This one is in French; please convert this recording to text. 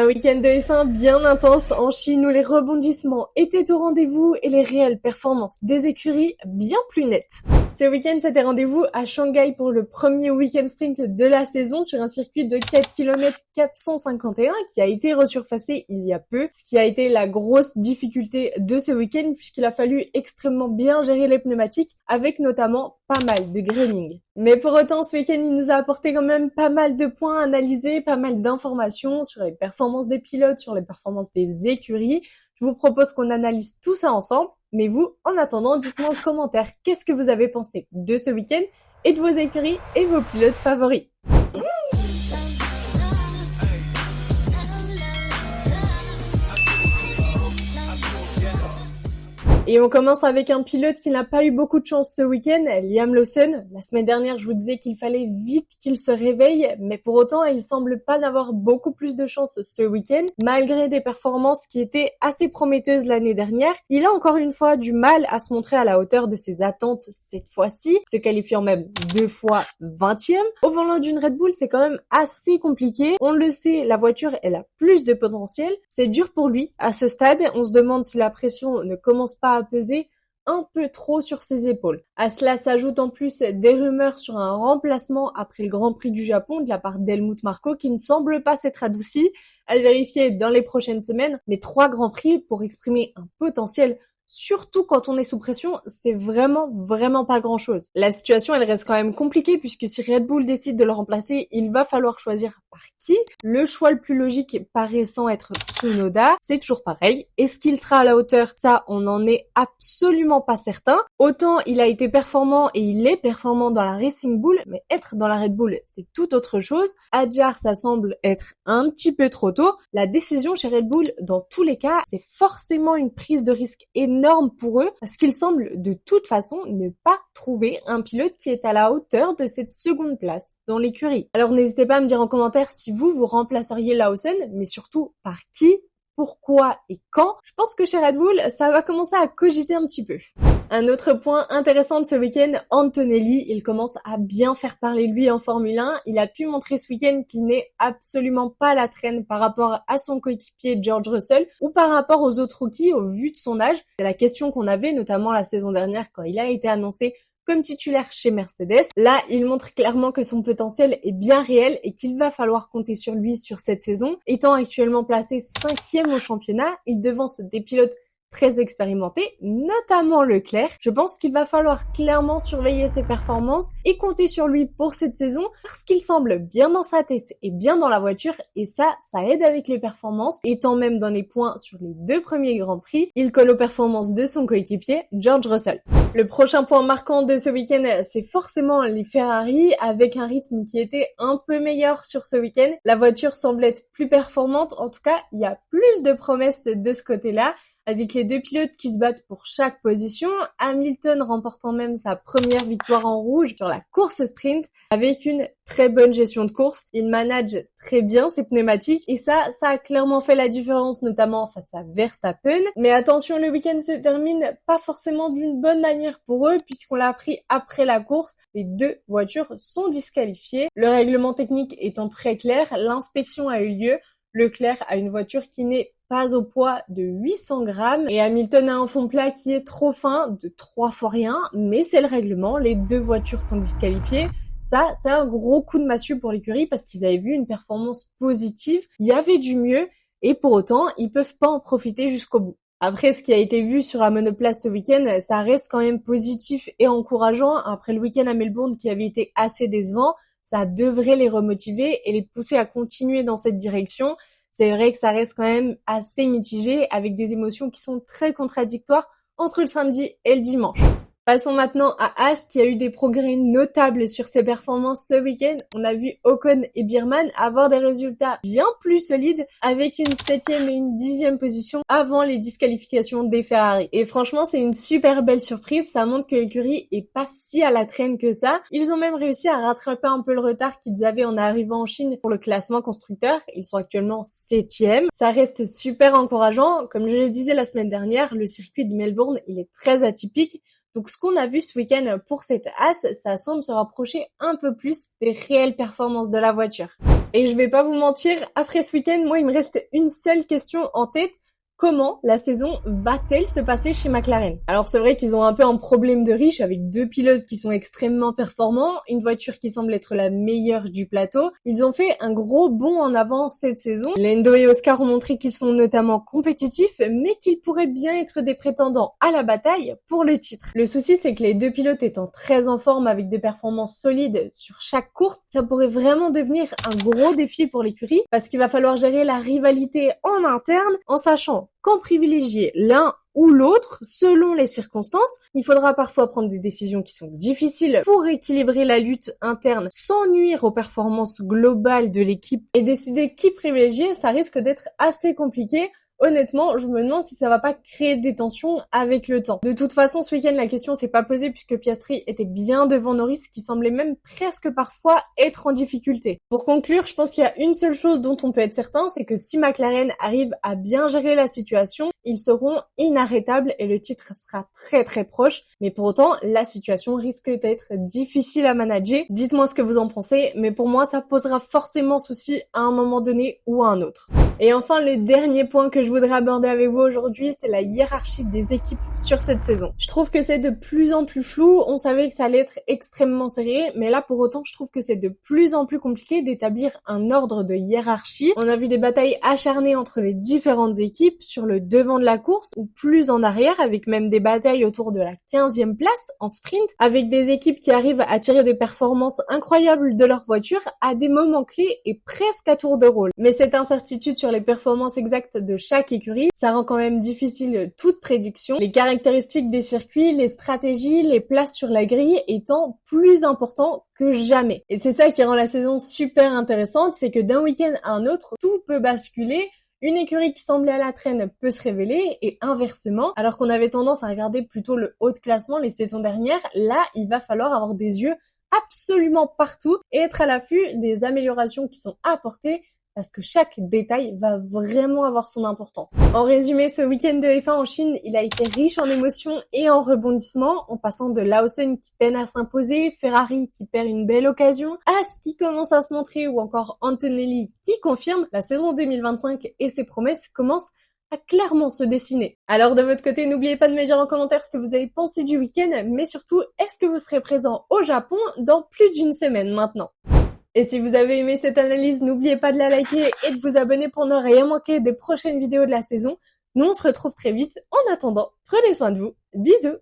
Un week-end de F1 bien intense en Chine où les rebondissements étaient au rendez-vous et les réelles performances des écuries bien plus nettes. Ce week-end, c'était rendez-vous à Shanghai pour le premier week-end sprint de la saison sur un circuit de 4 km 451 qui a été resurfacé il y a peu, ce qui a été la grosse difficulté de ce week-end puisqu'il a fallu extrêmement bien gérer les pneumatiques avec notamment pas mal de graining. Mais pour autant, ce week-end, il nous a apporté quand même pas mal de points à analyser, pas mal d'informations sur les performances des pilotes, sur les performances des écuries. Je vous propose qu'on analyse tout ça ensemble. Mais vous, en attendant, dites-moi en commentaire qu'est-ce que vous avez pensé de ce week-end et de vos écuries et vos pilotes favoris. Et on commence avec un pilote qui n'a pas eu beaucoup de chance ce week-end, Liam Lawson. La semaine dernière, je vous disais qu'il fallait vite qu'il se réveille, mais pour autant, il semble pas n'avoir beaucoup plus de chance ce week-end. Malgré des performances qui étaient assez prometteuses l'année dernière, il a encore une fois du mal à se montrer à la hauteur de ses attentes cette fois-ci, se qualifiant même 2 fois 20e. Au volant d'une Red Bull, c'est quand même assez compliqué. On le sait, la voiture, elle a plus de potentiel. C'est dur pour lui à ce stade. On se demande si la pression ne commence pas à peser un peu trop sur ses épaules. À cela s'ajoutent en plus des rumeurs sur un remplacement après le Grand Prix du Japon de la part d'Helmut Marko qui ne semble pas s'être adouci, à vérifier dans les prochaines semaines. Mais 3 Grands Prix pour exprimer un potentiel, surtout quand on est sous pression, c'est vraiment pas grand-chose. La situation, elle reste quand même compliquée puisque si Red Bull décide de le remplacer, il va falloir choisir par qui. Le choix le plus logique paraissant être Tsunoda, c'est toujours pareil. Est-ce qu'il sera à la hauteur? Ça, on n'en est absolument pas certain. Autant il a été performant et il est performant dans la Racing Bull, mais être dans la Red Bull, c'est tout autre chose. Hadjar, ça semble être un petit peu trop tôt. La décision chez Red Bull, dans tous les cas, c'est forcément une prise de risque énorme pour eux parce qu'ils semblent de toute façon ne pas trouver un pilote qui est à la hauteur de cette seconde place dans l'écurie. Alors n'hésitez pas à me dire en commentaire si vous remplaceriez Lawson, mais surtout par qui, pourquoi et quand. Je pense que chez Red Bull, ça va commencer à cogiter un petit peu. Un autre point intéressant de ce week-end, Antonelli, il commence à bien faire parler de lui en Formule 1. Il a pu montrer ce week-end qu'il n'est absolument pas à la traîne par rapport à son coéquipier George Russell ou par rapport aux autres rookies au vu de son âge. C'est la question qu'on avait notamment la saison dernière quand il a été annoncé comme titulaire chez Mercedes. Là, il montre clairement que son potentiel est bien réel et qu'il va falloir compter sur lui sur cette saison. Étant actuellement placé 5e au championnat, il devance des pilotes très expérimenté, notamment Leclerc. Je pense qu'il va falloir clairement surveiller ses performances et compter sur lui pour cette saison parce qu'il semble bien dans sa tête et bien dans la voiture et ça aide avec les performances. Étant même dans les points sur les 2 premiers Grands Prix, il colle aux performances de son coéquipier, George Russell. Le prochain point marquant de ce week-end, c'est forcément les Ferrari avec un rythme qui était un peu meilleur sur ce week-end. La voiture semble être plus performante, en tout cas, il y a plus de promesses de ce côté-là. Avec les 2 pilotes qui se battent pour chaque position, Hamilton remportant même sa première victoire en rouge sur la course sprint avec une très bonne gestion de course. Il manage très bien ses pneumatiques et ça a clairement fait la différence, notamment face à Verstappen. Mais attention, le week-end se termine pas forcément d'une bonne manière pour eux puisqu'on l'a appris après la course. Les 2 voitures sont disqualifiées. Le règlement technique étant très clair, l'inspection a eu lieu. Leclerc a une voiture qui n'est pas au poids de 800 grammes et Hamilton a un fond plat qui est trop fin de 3 fois rien, mais c'est le règlement, les 2 voitures sont disqualifiées. Ça, c'est un gros coup de massue pour l'écurie parce qu'ils avaient vu une performance positive, il y avait du mieux et pour autant, ils peuvent pas en profiter jusqu'au bout. Après, ce qui a été vu sur la monoplace ce week-end, ça reste quand même positif et encourageant. Après le week-end à Melbourne qui avait été assez décevant, ça devrait les remotiver et les pousser à continuer dans cette direction. C'est vrai que ça reste quand même assez mitigé avec des émotions qui sont très contradictoires entre le samedi et le dimanche. Passons maintenant à Haas qui a eu des progrès notables sur ses performances ce week-end. On a vu Ocon et Biermann avoir des résultats bien plus solides avec une 7e et une 10e position avant les disqualifications des Ferrari. Et franchement, c'est une super belle surprise. Ça montre que l'écurie est pas si à la traîne que ça. Ils ont même réussi à rattraper un peu le retard qu'ils avaient en arrivant en Chine pour le classement constructeur. Ils sont actuellement 7e. Ça reste super encourageant. Comme je le disais la semaine dernière, le circuit de Melbourne, il est très atypique. Donc ce qu'on a vu ce week-end pour cette Haas, ça semble se rapprocher un peu plus des réelles performances de la voiture. Et je vais pas vous mentir, après ce week-end, moi il me reste une seule question en tête. Comment la saison va-t-elle se passer chez McLaren? Alors c'est vrai qu'ils ont un peu un problème de riche avec deux pilotes qui sont extrêmement performants, une voiture qui semble être la meilleure du plateau. Ils ont fait un gros bond en avant cette saison. Lando et Oscar ont montré qu'ils sont notamment compétitifs, mais qu'ils pourraient bien être des prétendants à la bataille pour le titre. Le souci c'est que les deux pilotes étant très en forme avec des performances solides sur chaque course, ça pourrait vraiment devenir un gros défi pour l'écurie parce qu'il va falloir gérer la rivalité en interne en sachant quand privilégier l'un ou l'autre selon les circonstances. Il faudra parfois prendre des décisions qui sont difficiles pour équilibrer la lutte interne sans nuire aux performances globales de l'équipe et décider qui privilégier, ça risque d'être assez compliqué. Honnêtement, je me demande si ça va pas créer des tensions avec le temps. De toute façon, ce week-end, la question s'est pas posée puisque Piastri était bien devant Norris qui semblait même presque parfois être en difficulté. Pour conclure, je pense qu'il y a une seule chose dont on peut être certain, c'est que si McLaren arrive à bien gérer la situation, ils seront inarrêtables et le titre sera très très proche. Mais pour autant, la situation risque d'être difficile à manager. Dites-moi ce que vous en pensez, mais pour moi, ça posera forcément souci à un moment donné ou à un autre. Et enfin, le dernier point que je voudrais aborder avec vous aujourd'hui, c'est la hiérarchie des équipes sur cette saison. Je trouve que c'est de plus en plus flou, on savait que ça allait être extrêmement serré, mais là pour autant je trouve que c'est de plus en plus compliqué d'établir un ordre de hiérarchie. On a vu des batailles acharnées entre les différentes équipes sur le devant de la course ou plus en arrière, avec même des batailles autour de la 15e place en sprint, avec des équipes qui arrivent à tirer des performances incroyables de leur voiture à des moments clés et presque à tour de rôle. Mais cette incertitude sur les performances exactes de chaque écurie, ça rend quand même difficile toute prédiction, les caractéristiques des circuits, les stratégies, les places sur la grille étant plus importants que jamais. Et c'est ça qui rend la saison super intéressante, c'est que d'un week-end à un autre, tout peut basculer. Une écurie qui semblait à la traîne peut se révéler et inversement, alors qu'on avait tendance à regarder plutôt le haut de classement les saisons dernières, là il va falloir avoir des yeux absolument partout et être à l'affût des améliorations qui sont apportées parce que chaque détail va vraiment avoir son importance. En résumé, ce week-end de F1 en Chine, il a été riche en émotions et en rebondissements, en passant de Lawson qui peine à s'imposer, Ferrari qui perd une belle occasion, Haas qui commence à se montrer ou encore Antonelli qui confirme, la saison 2025 et ses promesses commencent à clairement se dessiner. Alors de votre côté, n'oubliez pas de me dire en commentaire ce que vous avez pensé du week-end, mais surtout, est-ce que vous serez présent au Japon dans plus d'une semaine maintenant? Et si vous avez aimé cette analyse, n'oubliez pas de la liker et de vous abonner pour ne rien manquer des prochaines vidéos de la saison. Nous, on se retrouve très vite. En attendant, prenez soin de vous. Bisous!